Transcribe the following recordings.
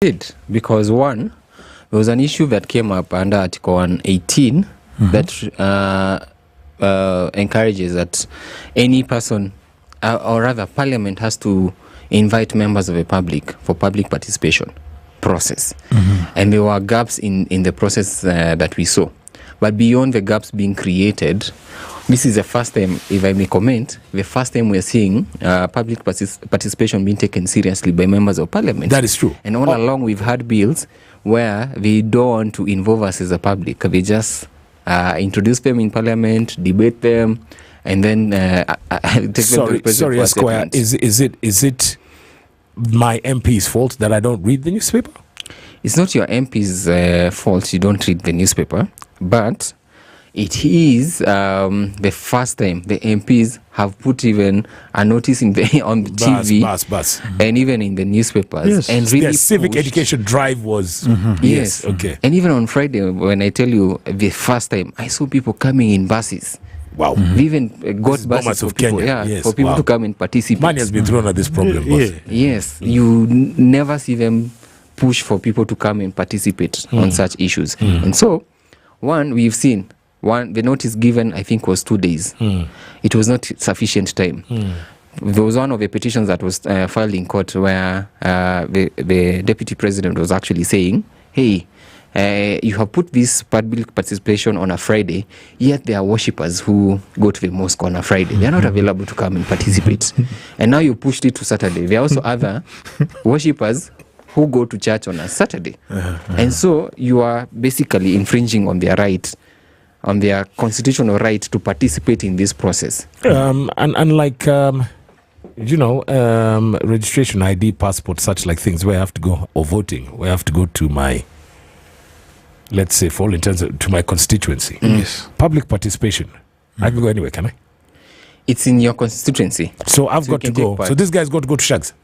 did, because one, there was an issue that came up under Article 118 that encourages that any person, or rather Parliament, has to invite members of the public for public participation process. And there were gaps in the process that we saw. But beyond the gaps being created, this is the first time, if I may comment, the first time we're seeing public participation being taken seriously by members of Parliament. That is true. And all along, we've had bills where they don't want to involve us as a public. They just introduce them in Parliament, debate them, and then take them to the Sorry, Esquire, is it my MP's fault that I don't read the newspaper? It's not your MP's fault you don't read the newspaper, but it is the first time the MPs have put even a notice on the TV and even in the newspapers. Yes. And really their civic education drive was... Yes. Okay. And even on Friday, when I tell you the first time, I saw people coming in buses. Wow. We even got buses for people, for people to come and participate. Money has been thrown at this problem. Yes. You never see them push for people to come and participate on such issues. And so, one, we've seen, the notice given, I think, was 2 days. It was not sufficient time. There was one of the petitions that was filed in court where the deputy president was actually saying, hey, you have put this public participation on a Friday, yet there are worshippers who go to the mosque on a Friday. They are not available to come and participate. And now you pushed it to Saturday. There are also other worshippers who go to church on a Saturday. And so you are basically infringing on their right, on their constitutional right to participate in this process. Unlike, registration, ID, passport, such like things where I have to go, or voting, where I have to go to my, let's say, for all intents, to my constituency. Yes. Public participation. I can go anywhere, can I? It's in your constituency. So I've got to go. So this guy's got to go to Shags.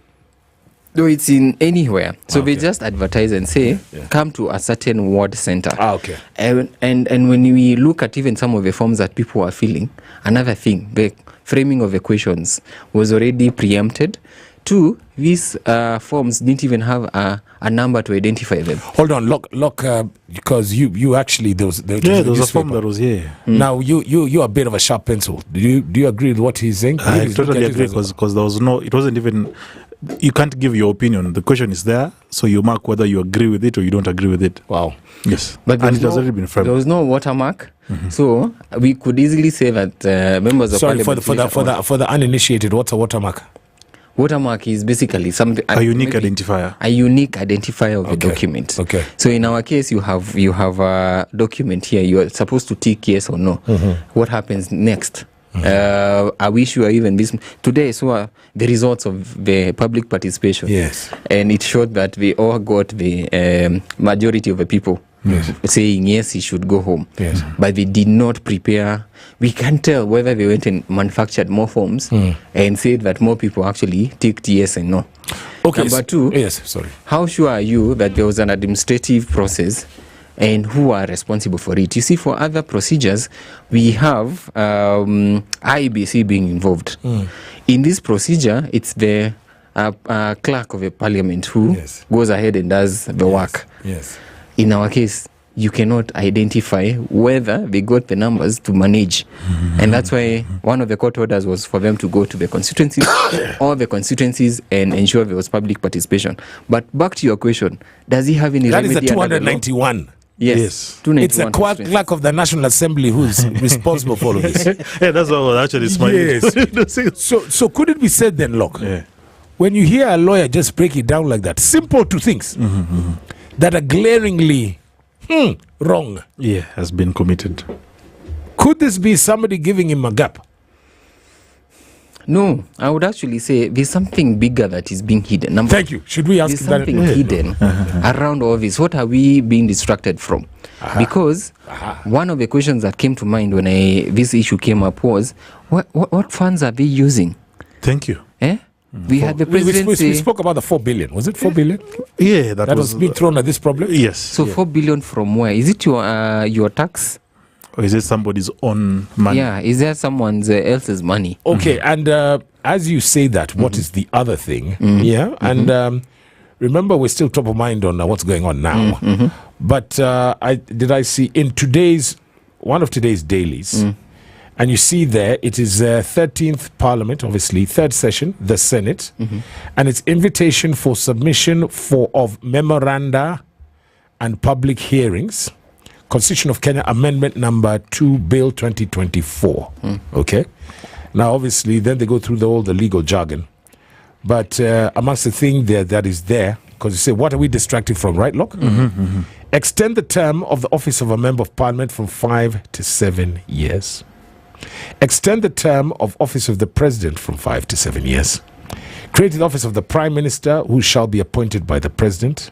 No, it's in anywhere. So they just advertise and say, come to a certain ward center. Okay. And when we look at even some of the forms that people are filling, another thing, the framing of the questions was already preempted. Two, these forms didn't even have a number to identify them. Hold on, look, because you actually there was a form that was here. Now you're a bit of a sharp pencil. Do you agree with what he's saying? I totally agree, because there was it wasn't even. You can't give your opinion. The question is there, so you mark whether you agree with it or you don't agree with it. Wow. Yes. But and it has already been framed. There was no watermark, so we could easily say that members of Parliament... for the uninitiated, what's a watermark? Watermark is basically something... A unique identifier. A unique identifier of the document. Okay. So in our case, you have a document here. You are supposed to tick yes or no. What happens next? I wish you were even this today. So the results of the public participation, and it showed that we all got the majority of the people saying yes, he should go home. But they did not prepare. We can't tell whether they went and manufactured more forms and said that more people actually ticked yes and no. Okay. Number two, how sure are you that there was an administrative process and who are responsible for it? You see, for other procedures, we have IEBC being involved. In this procedure, it's the clerk of the parliament who goes ahead and does the work. In our case, you cannot identify whether they got the numbers to manage. And that's why one of the court orders was for them to go to the constituencies, all the constituencies, and ensure there was public participation. But back to your question, does he have any remedy? That is the 291. Yes. It's a clerk of the National Assembly who's responsible for all of this. That's what was actually smiling. So could it be said then, Lorc, when you hear a lawyer just break it down like that, simple two things that are glaringly wrong, has been committed. Could this be somebody giving him a gap? No, I would actually say there's something bigger that is being hidden. Thank you. Should we ask that? There's something hidden around all this. What are we being distracted from? Because one of the questions that came to mind when this issue came up was, what funds are they using? Thank you. We had the presidency. We spoke about the 4 billion. Was it 4 billion? Yeah, that was being thrown at this problem. Yes. So 4 billion from where? Is it your tax? Or is it somebody's own money? Yeah, is there someone else's money? Okay, and as you say that, what is the other thing? And remember, we're still top of mind on what's going on now. But I see in one of today's dailies, and you see there, it is 13th Parliament, obviously, 3rd session, the Senate, and it's invitation for submission of memoranda and public hearings, Constitution of Kenya Amendment number 2, Bill 2024. Okay? Now, obviously, then they go through all the legal jargon. But amongst the thing there that is there, because you say, what are we distracted from, right, Lorc? Extend the term of the office of a member of parliament from 5 to 7 years. Extend the term of office of the president from 5 to 7 years. Create the office of the prime minister, who shall be appointed by the president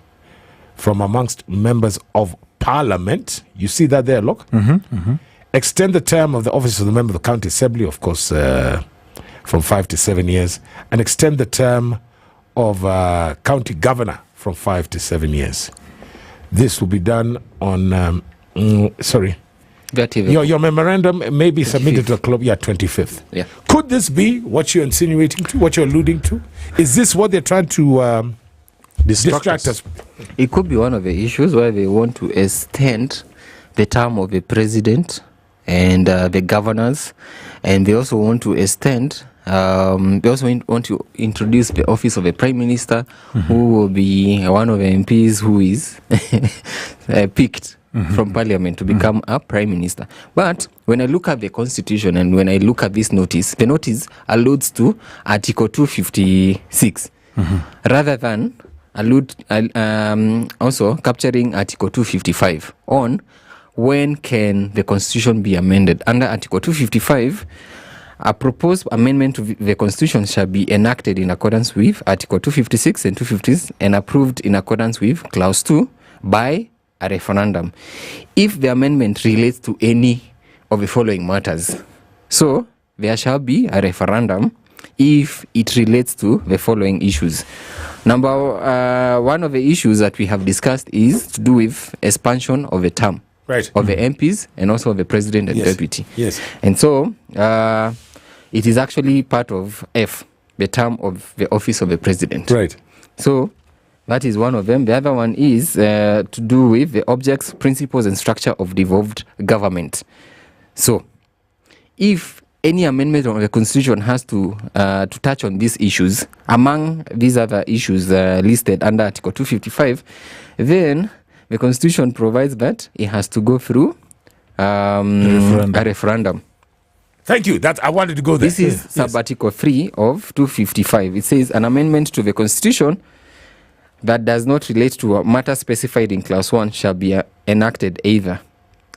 from amongst members of parliament. You see that there, Lorc? Extend the term of the office of the member of the county assembly, of course, from 5 to 7 years. And extend the term of county governor from 5 to 7 years. This will be done on, your memorandum may be submitted to the club, 25th. Yeah. Could this be what you're insinuating to, what you're alluding to? Is this what they're trying to distract us? It could be one of the issues where they want to extend the term of the president and the governors, and they also want to extend. They also want to introduce the office of a prime minister, who will be one of the MPs who is picked from parliament to become a prime minister. But when I look at the constitution and when I look at this notice, the notice alludes to Article 256 rather than also capturing Article 255 on when can the constitution be amended. Under Article 255, a proposed amendment to the constitution shall be enacted in accordance with Article 256 and 250 and approved in accordance with Clause 2 by a referendum if the amendment relates to any of the following matters. So there shall be a referendum if it relates to the following issues. Number one of the issues that we have discussed is to do with expansion of the term of the MPs and also of the president and deputy. Yes. And so it is actually part of F, the term of the office of the president. Right. So that is one of them. The other one is to do with the objects, principles, and structure of devolved government. So if any amendment of the constitution has to touch on these issues, among these other issues listed under Article 255, then the constitution provides that it has to go through a referendum. Thank you. I wanted to go there. This is sub-article 3 of 255. It says an amendment to the constitution that does not relate to a matter specified in Clause 1 shall be enacted either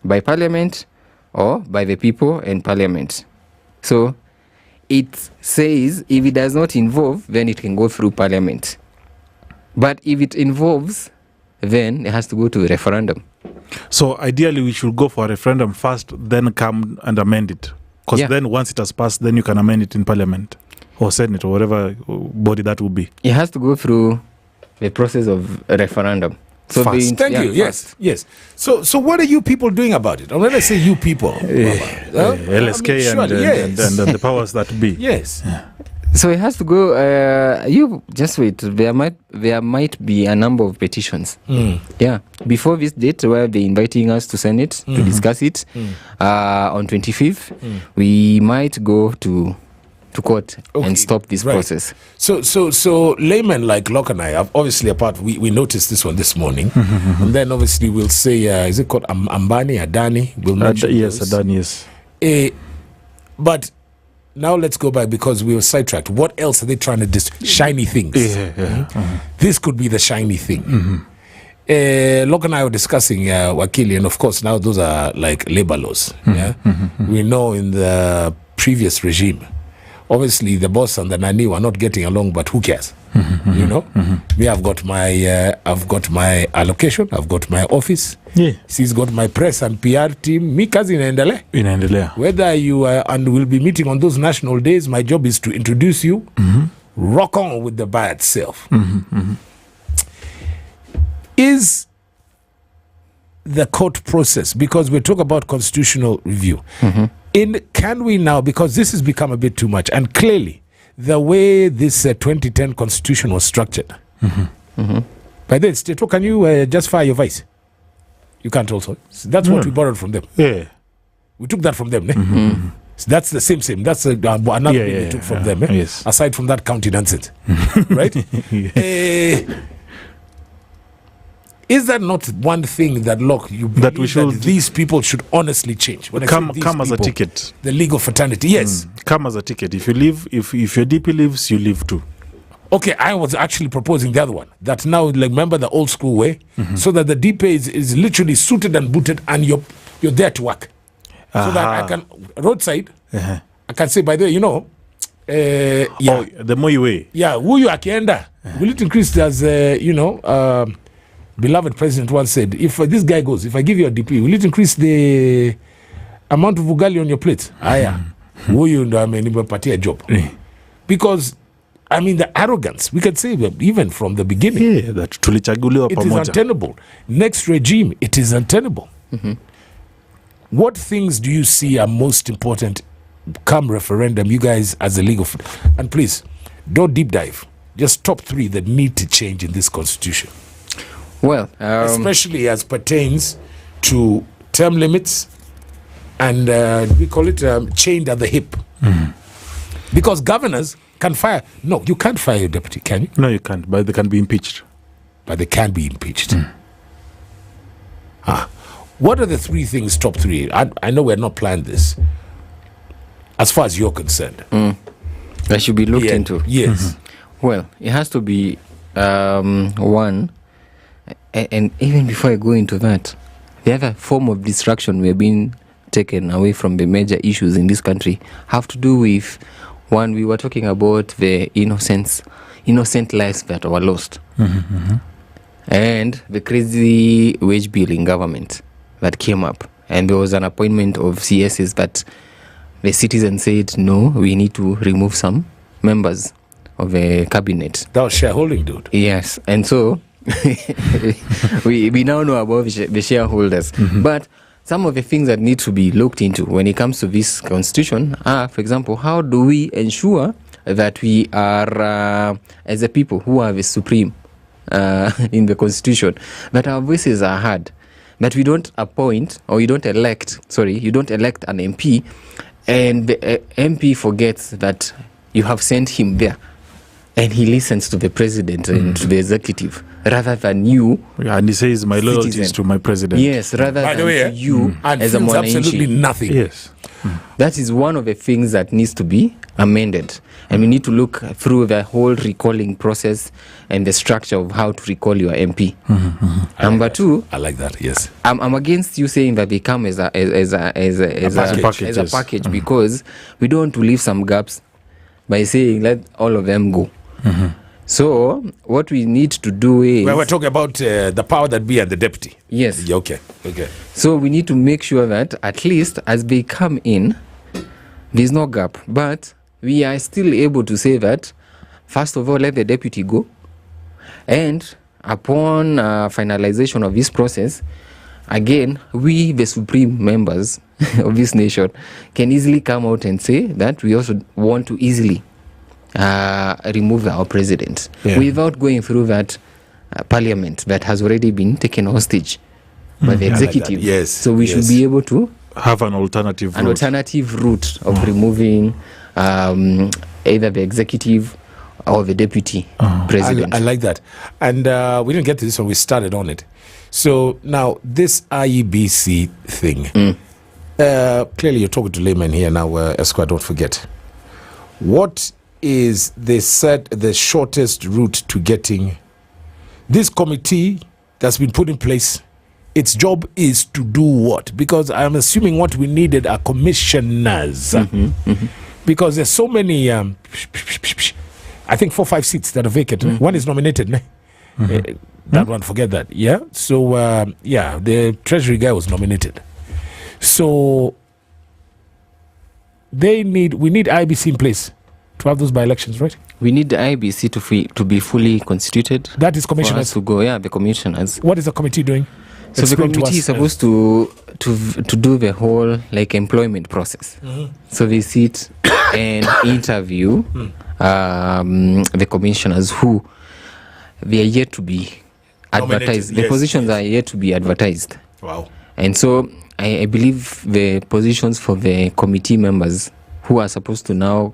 by Parliament or by the people in Parliament. So it says if it does not involve, then it can go through Parliament. But if it involves, then it has to go to a referendum. So ideally, we should go for a referendum first, then come and amend it. Because then once it has passed, then you can amend it in Parliament or Senate or whatever body that will be. It has to go through the process of a referendum. So Thank you. Yes. So what are you people doing about it? And when I say you people, LSK and the powers that be. Yes. So it has to go. You just wait. There might be a number of petitions. Yeah, before this date, where they're inviting us to Senate to discuss it on 25th, we might go to court and stop this process. So laymen like Lorc and I have obviously we noticed this one this morning, and then obviously we'll say is it called Adani? We'll mention yes, Adani, yes. But now let's go back because we were sidetracked. What else are they trying to shiny things? This could be the shiny thing. Lorc and I were discussing Wakili, and of course now those are like labor laws. We know in the previous regime, obviously the boss and the nanny were not getting along, but who cares? You know, me, I've got my allocation, I've got my office. She's got my press and PR team. Me kazi inaendelea. Whether you and we'll be meeting on those national days, my job is to introduce you. Rock on with the bar itself. Is the court process, because we talk about constitutional review, can we now, because this has become a bit too much, and clearly the way this 2010 constitution was structured, By then, State, can you just fire your vice? You can't also. So that's what we borrowed from them. Yeah. We took that from them. So that's the same. That's another thing we took from them. Yes. Aside from that county nonsense. Right? Is that not one thing that, look, you believe that these people should honestly change? When come as a ticket. The legal fraternity, yes. Come as a ticket. If you leave, if your DP leaves, you leave too. Okay, I was actually proposing the other one. That now, like, remember the old school way? So that the DP is literally suited and booted and you're there to work. So that I can, roadside, I can say, by the way, the more you weigh. Yeah, who you akienda? Will it increase as, beloved president once said, if this guy goes, if I give you a DP, will it increase the amount of ugali on your plate? Who you know, I mean, party a job. Because, I mean, the arrogance, we can say that even from the beginning. Yeah, that tulichaguliwa pamoja. It is untenable. Next regime, it is untenable. What things do you see are most important come referendum, you guys as a legal... And please, don't deep dive. Just top 3 that need to change in this constitution. Well, especially as pertains to term limits and we call it chained at the hip. Because governors can fire. No, you can't fire your deputy, can you? No, you can't, but they can be impeached. But they can be impeached. What are the 3 things, top 3? I know we're not planned this. As far as you're concerned. That should be looked into. Yes. Well, it has to be one. And even before I go into that, the other form of distraction we're being taken away from the major issues in this country have to do with, one, we were talking about the innocent lives that were lost. And the crazy wage bill in government that came up. And there was an appointment of CSs that the citizens said, no, we need to remove some members of the cabinet. That was shareholding, dude. Yes. And so... we now know about the shareholders. But some of the things that need to be looked into when it comes to this constitution are, for example, how do we ensure that we are, as a people who are the supreme in the constitution, that our voices are heard, that we don't appoint or you don't elect an MP and the MP forgets that you have sent him there and he listens to the president and to the executive rather than you. And he says, my loyalty is to my president. Yes, rather than to you as a mwananchi. Absolutely nothing. Yes. That is one of the things that needs to be amended. And we need to look through the whole recalling process and the structure of how to recall your MP. Number 2, I like that. Yes, I'm against you saying that they come as a package because we don't want to leave some gaps by saying let all of them go. So what we need to do is... Well, we're talking about the power that be and the deputy. Yes. Okay. So we need to make sure that at least as they come in, there's no gap. But we are still able to say that, first of all, let the deputy go. And upon finalization of this process, again, we, the supreme members of this nation, can easily come out and say that we also want to easily remove our president without going through that parliament that has already been taken hostage by the executive. Yes. So we should be able to have an alternative route of removing either the executive or the deputy president. I like that. And we didn't get to this when we started on it. So now this IEBC thing, clearly you're talking to laymen here now, Esquire, don't forget. What is the shortest route to getting this committee that's been put in place? Its job is to do what? Because I'm assuming what we needed are commissioners. Because there's so many, I think 4 or 5 seats that are vacant. One is nominated. That one, forget that. Yeah. So, the Treasury guy was nominated. So, we need IBC in place to have those by-elections, right? We need the IBC to be fully constituted. That is commissioners. To go, the commissioners. What is the committee doing? So explain the committee is supposed to do the whole employment process. So they sit and interview the commissioners who they are yet to be advertised. The positions are yet to be advertised. Wow. And so I believe the positions for the committee members who are supposed to now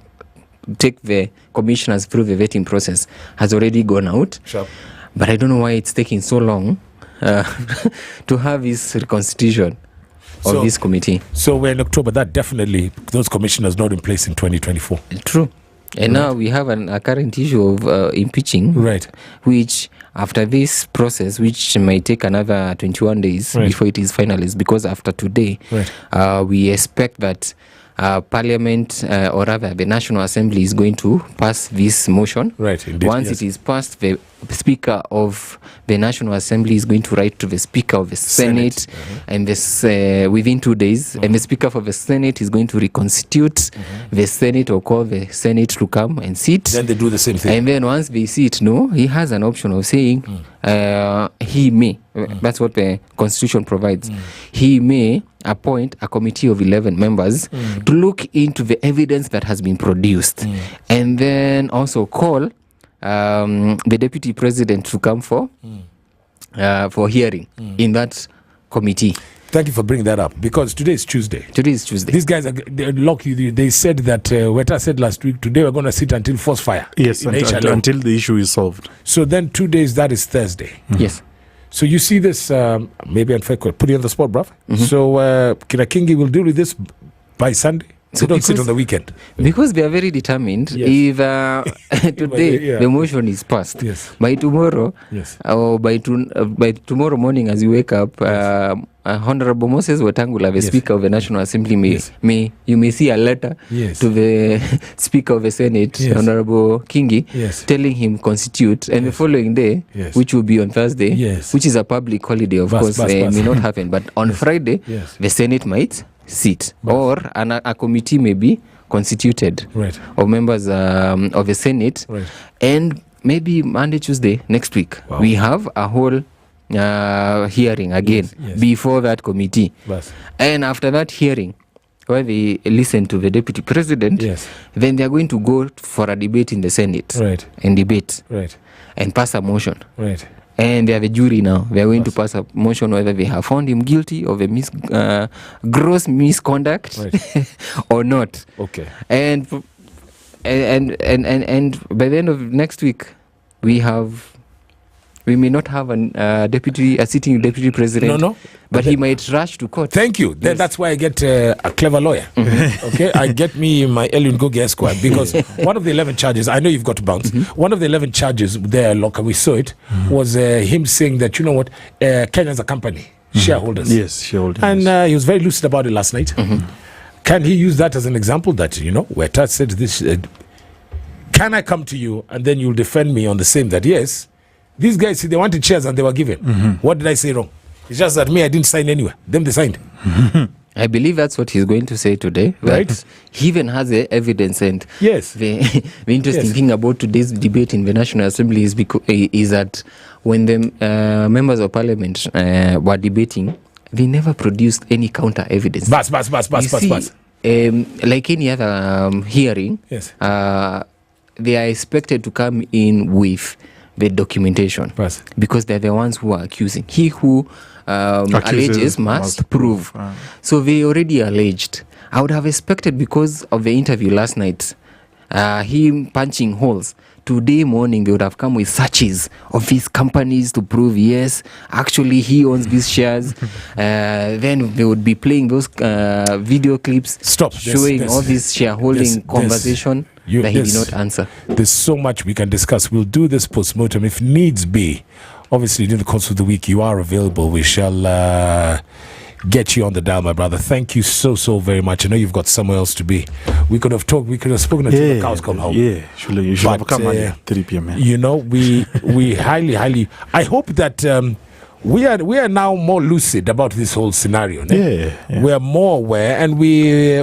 take the commissioners through the vetting process has already gone out. Sure. But I don't know why it's taking so long to have this reconstitution of this committee. So we're in October. That definitely, those commissioners not in place in 2024. True. And now we have a current issue of impeaching, Right. which after this process, which might take another 21 days before it is finalized, because after today, we expect that Parliament, or rather the National Assembly, is going to pass this motion. Right, indeed. Once it is passed, the Speaker of the National Assembly is going to write to the Speaker of the Senate, and this within 2 days, and the Speaker of the Senate is going to reconstitute the Senate or call the Senate to come and sit. Then they do the same thing. And then once they sit, he has an option of saying he may. That's what the Constitution provides. He may appoint a committee of 11 members to look into the evidence that has been produced, and then also call the Deputy President to come for hearing in that committee. Thank you for bringing that up, because today is Tuesday. These guys, they said that, Weta said last week, today we're going to sit until force fire. Yes, until the issue is solved. So then 2 days, that is Thursday. Yes. So you see this, maybe unfair, put you on the spot, bruv. So Kingi will deal with this by Sunday. So don't sit on the weekend. Because they are very determined. If today the motion is passed, by tomorrow, or by tomorrow morning as you wake up, Honorable Moses Wetangula, the Speaker of the National Assembly, you may see a letter to the Speaker of the Senate, Honorable Kingi, telling him constitute, and the following day, which will be on Thursday, which is a public holiday, of course, may not happen, but on Friday, the Senate might sit, or a committee may be constituted of members of the Senate, and maybe Monday, Tuesday next week, we have a whole hearing again before that committee. And after that hearing, where they listen to the Deputy President, then they are going to go for a debate in the Senate and debate and pass a motion. And they are the jury now. They are going to pass a motion whether they have found him guilty of a gross misconduct or not. Okay. And by the end of next week, we may not have a sitting deputy president. But he might rush to court. Thank you. That's why I get a clever lawyer. Okay, I get me my Ngugi Esquire, because one of the 11 charges, I know you've got to bounce. One of the 11 charges there, Lorc, we saw it, was him saying that, you know what, Kenya's a company, shareholders. Yes, shareholders. And he was very lucid about it last night. Can he use that as an example that, where Tat said this, can I come to you and then you'll defend me on the same that, yes, these guys, they wanted shares and they were given. What did I say wrong? It's just that I didn't sign anywhere. Them they signed. I believe that's what he's going to say today. Right. He even has the evidence. And the interesting thing about today's debate in the National Assembly is that when the members of Parliament were debating, they never produced any counter evidence. Like any other hearing, they are expected to come in with the documentation, because they're the ones who are accusing. He who alleges must prove. So they already alleged. I would have expected, because of the interview last night, him punching holes. Today morning, they would have come with searches of his companies to prove, yes, actually he owns these shares. Then they would be playing those video clips showing all this shareholding conversation that he did not answer. There's so much we can discuss. We'll do this post-mortem if needs be. Obviously, in the course of the week, you are available. We shall get you on the dial, my brother. Thank you so very much. I know you've got somewhere else to be. We could have spoken until the cows come home. You should have come at 3 p.m. Man. We highly I hope that we are now more lucid about this whole scenario. We are more aware, and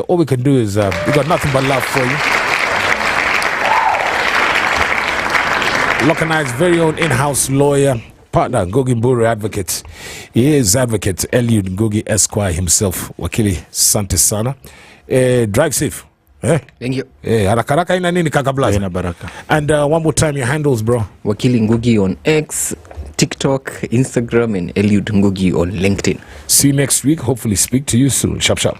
all we can do is we got nothing but love for you. Lorc and I's very own in-house lawyer, partner, Ngugi Mburu advocate. He is advocate Eliud Ngugi Esquire himself. Wakili, sante sana. Drive safe. Thank you. Haraka ina nini kaka Blaza? Ina baraka. And one more time, your handles, bro. Wakili Ngugi on X, TikTok, Instagram, and Eliud Ngugi on LinkedIn. See you next week. Hopefully speak to you soon. Sharp, sharp.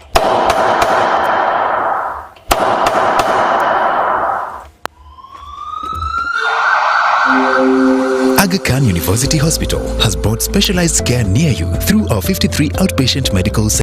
Aga Khan University Hospital has brought specialized care near you through our 53 outpatient medical